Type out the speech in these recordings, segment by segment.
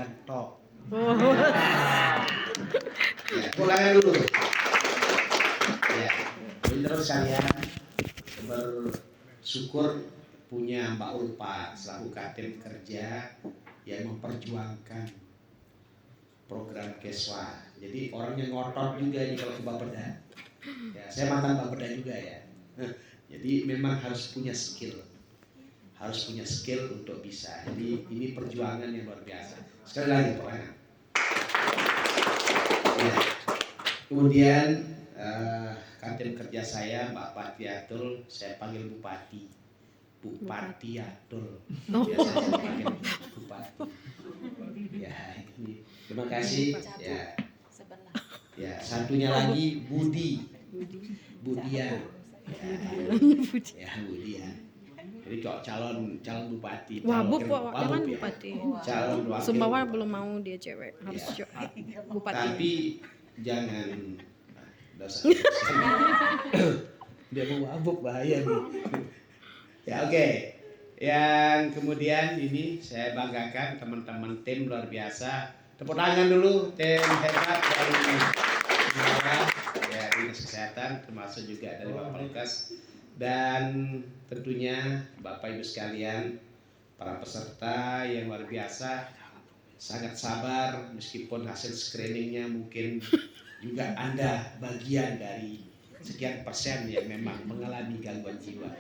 dan top. Oh. Ya, ulangan dulu. Ya, terus kalian bersyukur punya Mbak Ulfa selaku Kadep Kerja yang memperjuangkan program Keswa. Jadi orangnya ngotot juga ini kalau ke Bapeda. Ya, saya mantan Bapeda juga ya. Jadi memang harus punya skill. Harus punya skill untuk bisa. Jadi ini perjuangan yang luar biasa. Sekali lagi pokoknya. Ya. Kemudian Kadep Kerja saya Mbak Patiatul, saya panggil Bupati. Bupati Atul. Biasa saya panggil Bupati. Ya, ini. Terima kasih. Ya. Ya, satunya lagi Budi. Budian. Ya, Budian. Jadi calon bupati. Wabub, Wabub ya. bupati. Calon wakil. Sumbawa belum mau dia cewek, harus Ya. bupati. Tapi jangan dosa. Dia mau wabuk bahaya nih. Ya oke. Yang kemudian ini saya banggakan teman-teman tim luar biasa. Tepuk tangan dulu tim hebat dari ya Dinas Kesehatan termasuk juga dari Bapak Lukas dan tentunya Bapak Ibu sekalian para peserta yang luar biasa sangat sabar meskipun hasil screeningnya mungkin juga Anda bagian dari sekian persen yang memang mengalami gangguan jiwa.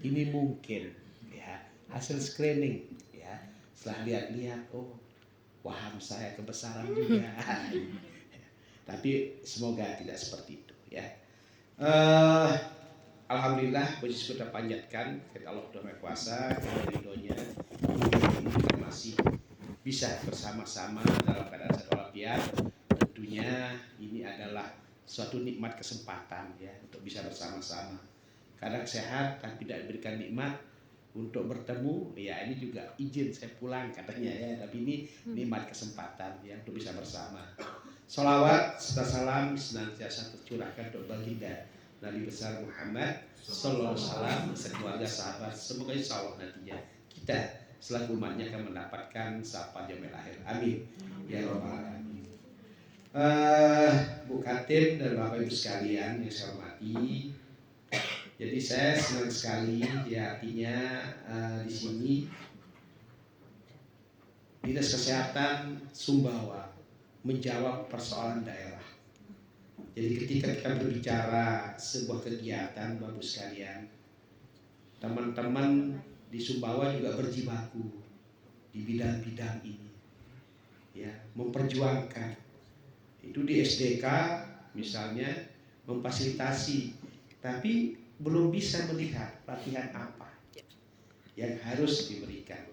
Ini mungkin ya hasil screening ya setelah lihat-lihat oh waham saya kebesaran juga. Tapi semoga tidak seperti itu ya. Alhamdulillah puji syukur kita panjatkan kepada Allah Maha Kuasa karena ridhonya kita masih bisa bersama-sama dalam keadaan sehat walafiat. Tentunya ini adalah suatu nikmat kesempatan ya untuk bisa bersama-sama. Kadang sehat tapi tidak diberikan nikmat untuk bertemu, ya ini juga izin saya pulang katanya ya, tapi ini nikmat kesempatan ya untuk bisa bersama. Sholawat serta salam senantiasa tercurahkan untuk baginda Nabi besar Muhammad Sallallahu Alaihi Wasallam beserta keluarga sahabat. Semoga insya Allah nantinya kita selaku umatnya akan mendapatkan syafaat yaumil akhir. Amin. Ya Rabbal Alamin. Bu Katim dan Bapak Ibu sekalian yang saya hormati. Jadi saya senang sekali ya artinya di sini Dinas Kesehatan Sumbawa menjawab persoalan daerah. Jadi ketika kita berbicara sebuah kegiatan Bapak sekalian, teman-teman di Sumbawa juga berjibaku di bidang-bidang ini, ya memperjuangkan. Itu di SDK misalnya memfasilitasi, tapi belum bisa melihat pelatihan apa yang harus diberikan.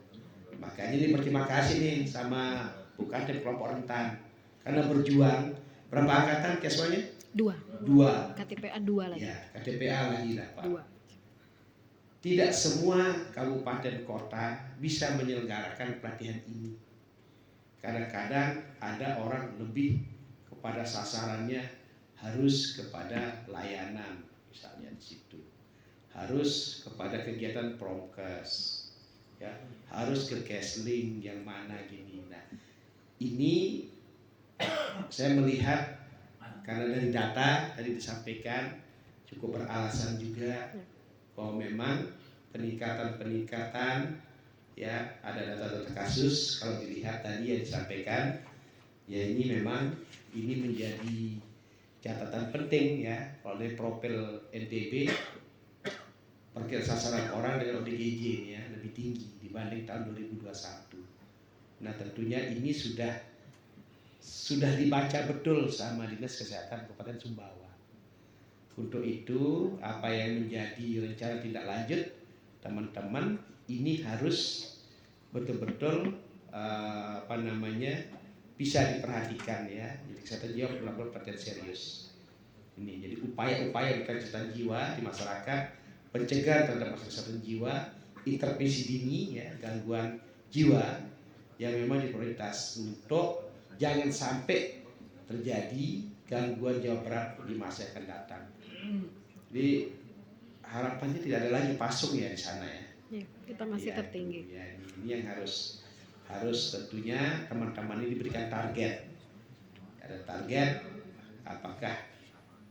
Makanya ini berterima kasih nih sama Bu Kadep kelompok rentan karena berjuang. Berapa angkatan keswanya? Dua. KTPA 2 lagi. Ya, KTPA lagi dapat. 2. Tidak semua kabupaten kota bisa menyelenggarakan pelatihan ini. Kadang-kadang ada orang lebih kepada sasarannya harus kepada layanan, misalnya di situ. Harus kepada kegiatan prokes. Ya, harus ke Kesling yang mana gini. Nah, ini saya melihat karena dari data tadi disampaikan cukup beralasan juga bahwa memang peningkatan ya ada data-data kasus kalau dilihat tadi yang disampaikan ya ini memang ini menjadi catatan penting ya oleh profil NTB perkiraan sasaran orang dengan ODGJ ya lebih tinggi dibanding tahun 2021. Nah tentunya ini sudah dibaca betul sama Dinas Kesehatan Kabupaten Sumbawa. Untuk itu apa yang menjadi rencana tindak lanjut teman-teman ini harus betul-betul bisa diperhatikan ya. Jadi kesehatan jiwa melakukan perhatian serius. Ini jadi upaya-upaya kesehatan jiwa di masyarakat, pencegahan terhadap masalah kesehatan jiwa, intervensi dini ya gangguan jiwa yang memang diprioritas untuk jangan sampai terjadi gangguan jiwa berat di masa yang akan datang. Jadi harapannya tidak ada lagi pasung ya di sana ya. Ya, kita masih tertinggi. Ya, ini yang harus harus tentunya teman-teman ini diberikan target. Ada target, apakah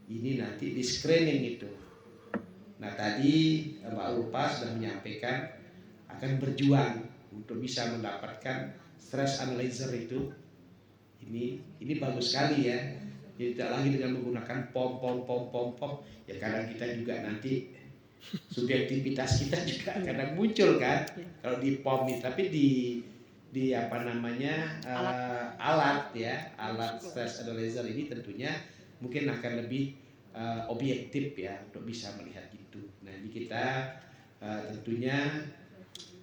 ini nanti di screening itu. Nah tadi Mbak Ulfa sudah menyampaikan akan berjuang untuk bisa mendapatkan stress analyzer itu. Ini bagus sekali ya. Jadi tidak lagi dengan menggunakan pom. Ya kadang kita juga nanti subjektivitas kita juga kadang muncul kan kalau di pom ini, tapi di apa namanya alat stress analyzer ini tentunya mungkin akan lebih objektif ya untuk bisa melihat itu. Nah ini kita tentunya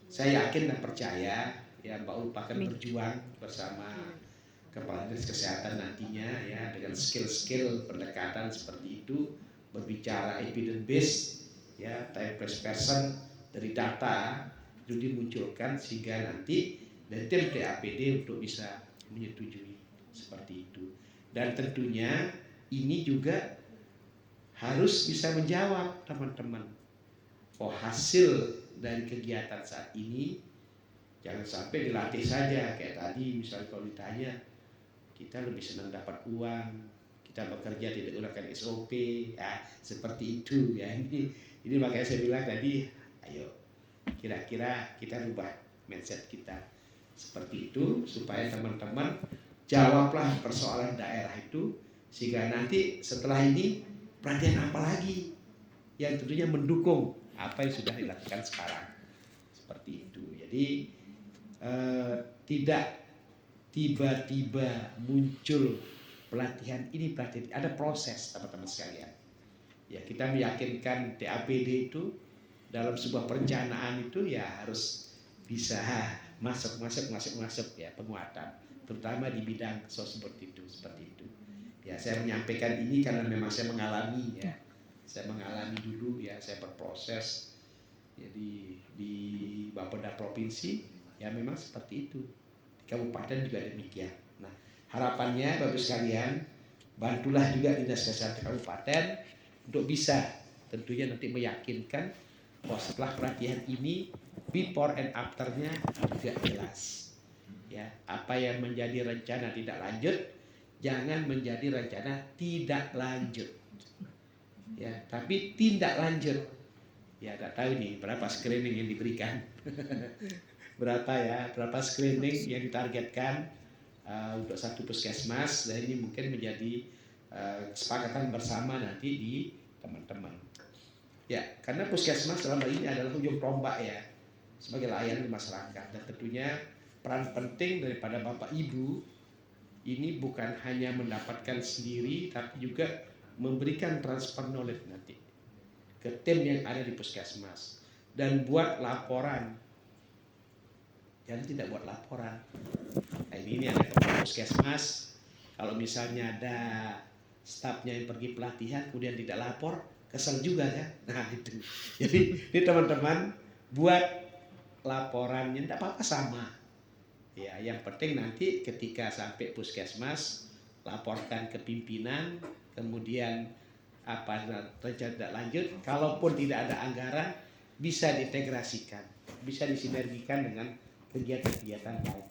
saya yakin dan percaya ya Mbak Ulfa akan berjuang bersama Kepala Dinas Kesehatan nantinya ya dengan skill-skill pendekatan seperti itu, berbicara evidence based ya, time-based person dari data itu dimunculkan sehingga nanti dari tim TAPD untuk bisa menyetujui seperti itu. Dan tentunya ini juga harus bisa menjawab teman-teman, oh hasil dari kegiatan saat ini jangan sampai dilatih saja kayak tadi misalnya kalau ditanya kita lebih senang dapat uang, kita bekerja tidak menggunakan SOP, ya seperti itu ya. Ini makanya saya bilang tadi, ayo kira-kira kita rubah mindset kita seperti itu supaya teman-teman jawablah persoalan daerah itu sehingga nanti setelah ini perhatian apa lagi yang tentunya mendukung apa yang sudah dilakukan sekarang seperti itu. Jadi tidak tiba-tiba muncul pelatihan ini, ada proses teman-teman sekalian. Ya kita meyakinkan TAPD itu dalam sebuah perencanaan itu ya harus bisa masuk ya penguatan, terutama di bidang seperti itu. Ya saya menyampaikan ini karena memang saya mengalami ya, saya mengalami dulu ya, saya berproses jadi di Bapeda provinsi ya memang seperti itu. Kabupaten juga demikian. Nah, harapannya Bapak sekalian, bantulah juga Dinas Kesehatan Kabupaten untuk bisa tentunya nanti meyakinkan bahwa setelah pelatihan ini before and after-nya juga jelas. Ya, apa yang menjadi rencana tidak lanjut jangan menjadi rencana tidak lanjut. Ya, tapi tindak lanjut. Ya, enggak tahu nih berapa screening yang diberikan. berapa screening yang ditargetkan untuk satu puskesmas, dan ini mungkin menjadi kesepakatan bersama nanti di teman-teman. Ya, karena puskesmas dalam hal ini adalah ujung tombak ya sebagai layanan di masyarakat, dan tentunya peran penting daripada Bapak Ibu ini bukan hanya mendapatkan sendiri tapi juga memberikan transfer knowledge nanti ke tim yang ada di puskesmas dan buat laporan. Jangan tidak buat laporan. Nah, ini ada puskesmas, kalau misalnya ada stafnya yang pergi pelatihan kemudian tidak lapor, kesel juga kan. Nah itu. Jadi ini teman-teman buat laporannya tidak apa-apa sama. Ya, yang penting nanti ketika sampai puskesmas laporkan ke pimpinan, kemudian apa tidak lanjut, kalaupun tidak ada anggaran bisa diintegrasikan, bisa disinergikan dengan kegiatan-kegiatan lain.